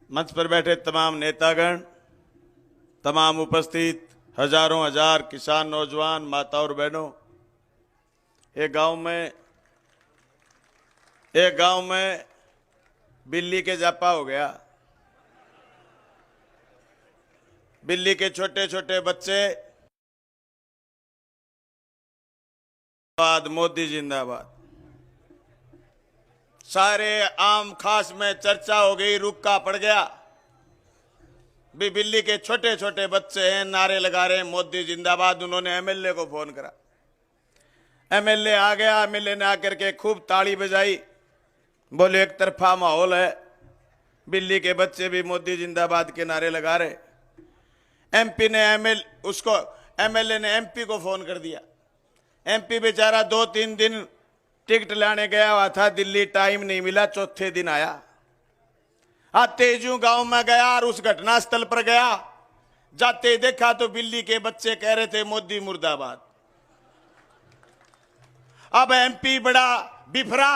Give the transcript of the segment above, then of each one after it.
मंच पर बैठे तमाम नेतागण, तमाम उपस्थित हजारों हजार किसान, नौजवान, माता और बहनों, एक गांव में बिल्ली के जापा हो गया। बिल्ली के छोटे छोटे बच्चे, मोदी जिंदाबाद। सारे आम खास में चर्चा हो गई, रुक्का पड़ गया। भी बिल्ली के छोटे छोटे बच्चे हैं, नारे लगा रहे हैं मोदी जिंदाबाद। उन्होंने एमएलए को फोन करा, एमएलए आ गया। एमएलए ने आकर के खूब ताली बजाई, बोले एक तरफा माहौल है, बिल्ली के बच्चे भी मोदी जिंदाबाद के नारे लगा रहे। एमपी ने एमएलए ने एमपी को फोन कर दिया। एमपी बेचारा 2-3 दिन टिकट लाने गया हुआ था दिल्ली, टाइम नहीं मिला, चौथे दिन आया। तेजू गांव में गया और उस घटना स्थल पर गया। जाते देखा तो बिल्ली के बच्चे कह रहे थे मोदी मुर्दाबाद। अब एमपी बड़ा बिफरा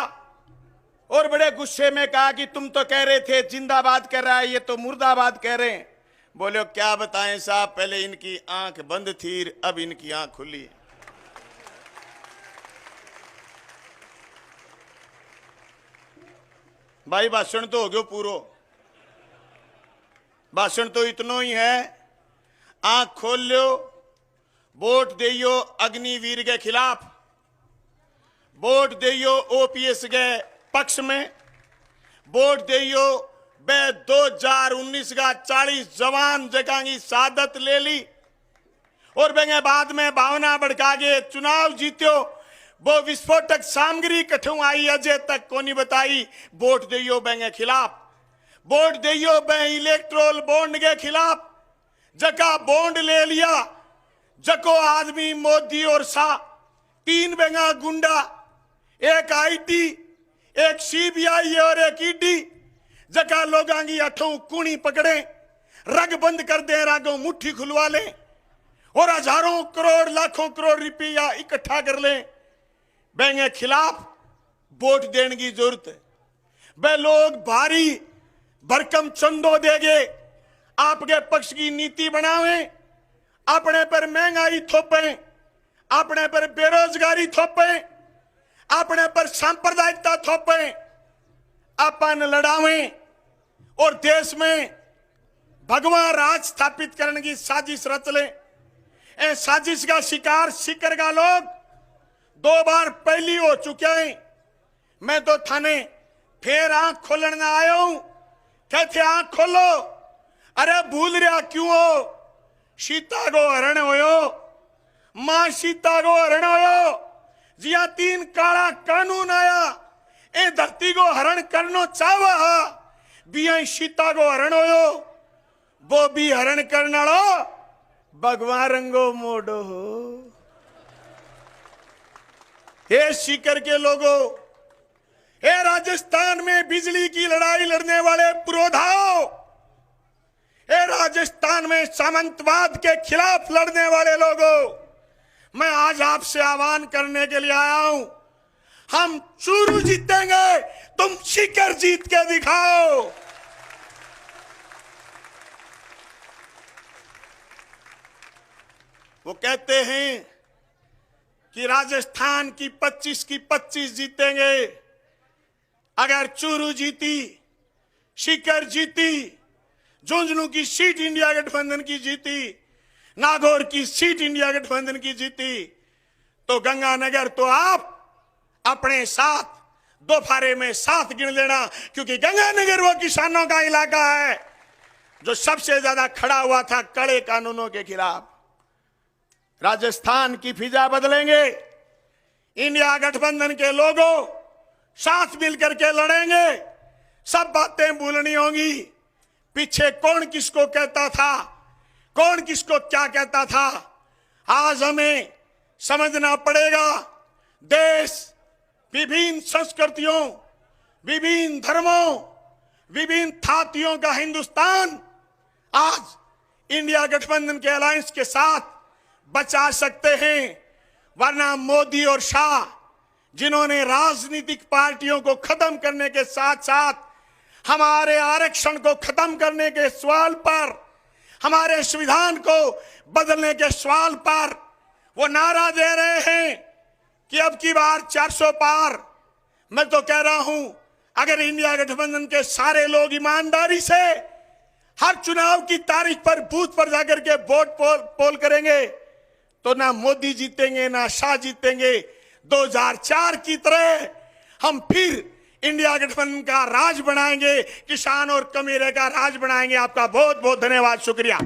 और बड़े गुस्से में कहा कि तुम तो कह रहे थे जिंदाबाद कर रहा है, ये तो मुर्दाबाद कह रहे हैं। बोले क्या बताएं साहब, पहले इनकी आंख बंद थी, अब इनकी आंख खुली है। भाई भाषण तो हो गयो पूरो, भाषण तो इतना ही है। आंख खोल लो, वोट दियो अग्निवीर के खिलाफ, वोट दियो ओपीएस के पक्ष में, वोट दियो 2019 का 40 जवान जगह की शहादत ले ली और बेंगे बाद में भावना भड़का के चुनाव जीत्यो। वो विस्फोटक सामग्री कठू आई अजय तक को नहीं बताई। वोट दियो बेंगे खिलाफ, वोट दियो बे इलेक्ट्रोल बॉन्ड के खिलाफ। जका बॉन्ड ले लिया, जको आदमी मोदी और शाह, 3 बेंगा गुंडा, एक आईटी, एक सीबीआई और एक ईडी, जका लोगां की अठों कुणी पकड़े, रग बंद कर दे, रागों मुट्ठी खुलवा ले और हजारों करोड़ लाखों करोड़ रुपया इकट्ठा कर ले। बेंगे खिलाफ वोट देने की जरूरत है। वे लोग भारी भरकम चंदो देंगे, आपके पक्ष की नीति बनावे, अपने पर महंगाई थोपे, अपने पर बेरोजगारी थोपे, अपने पर सांप्रदायिकता थोपे, अपन लड़ावे और देश में भगवान राज स्थापित करने की साजिश रच ले। ए साजिश का शिकार सीकर का लोग 2 बार पहली हो चुके हैं। मैं तो थाने फिर आंख खोलने आया हूं, कहते आंख खोलो। अरे भूल रहा क्यों हो, सीता को हरण होयो, मां सीता को हरण होयो। जिया 3 काला कानून आया, ए धरती को हरण करनो चाहवा, बिया सीता को हरण होयो। वो भी हरण करना लो भगवान रंगो मोडो हो। हे सीकर के लोगों, हे राजस्थान में बिजली की लड़ाई लड़ने वाले पुरोधाओ, हे राजस्थान में सामंतवाद के खिलाफ लड़ने वाले लोगों, मैं आज आपसे आह्वान करने के लिए आया हूं। हम चूरू जीतेंगे, तुम सीकर जीत के दिखाओ। वो कहते हैं कि राजस्थान की 25 की 25 जीतेंगे। अगर चूरू जीती, सीकर जीती, झुंझुनू की सीट इंडिया गठबंधन की जीती, नागौर की सीट इंडिया गठबंधन की जीती, तो गंगानगर तो आप अपने साथ 2 फारे में 7 गिन लेना, क्योंकि गंगानगर वो किसानों का इलाका है जो सबसे ज्यादा खड़ा हुआ था कड़े कानूनों के खिलाफ। राजस्थान की फिजा बदलेंगे, इंडिया गठबंधन के लोगों साथ मिलकर के लड़ेंगे। सब बातें भूलनी होंगी, पीछे कौन किसको कहता था, कौन किसको क्या कहता था। आज हमें समझना पड़ेगा, देश विभिन्न संस्कृतियों, विभिन्न धर्मों, विभिन्न थातियों का हिंदुस्तान आज इंडिया गठबंधन के अलायंस के साथ बचा सकते हैं। वरना मोदी और शाह, जिन्होंने राजनीतिक पार्टियों को खत्म करने के साथ साथ हमारे आरक्षण को खत्म करने के सवाल पर, हमारे संविधान को बदलने के सवाल पर वो नारा दे रहे हैं कि अब की बार 400 पार। मैं तो कह रहा हूं, अगर इंडिया गठबंधन के सारे लोग ईमानदारी से हर चुनाव की तारीख पर बूथ पर जाकर के वोट पोल करेंगे तो ना मोदी जीतेंगे ना शाह जीतेंगे। 2004 की तरह हम फिर इंडिया गठबंधन का राज बनाएंगे, किसान और कमीरे का राज बनाएंगे। आपका बहुत बहुत धन्यवाद, शुक्रिया।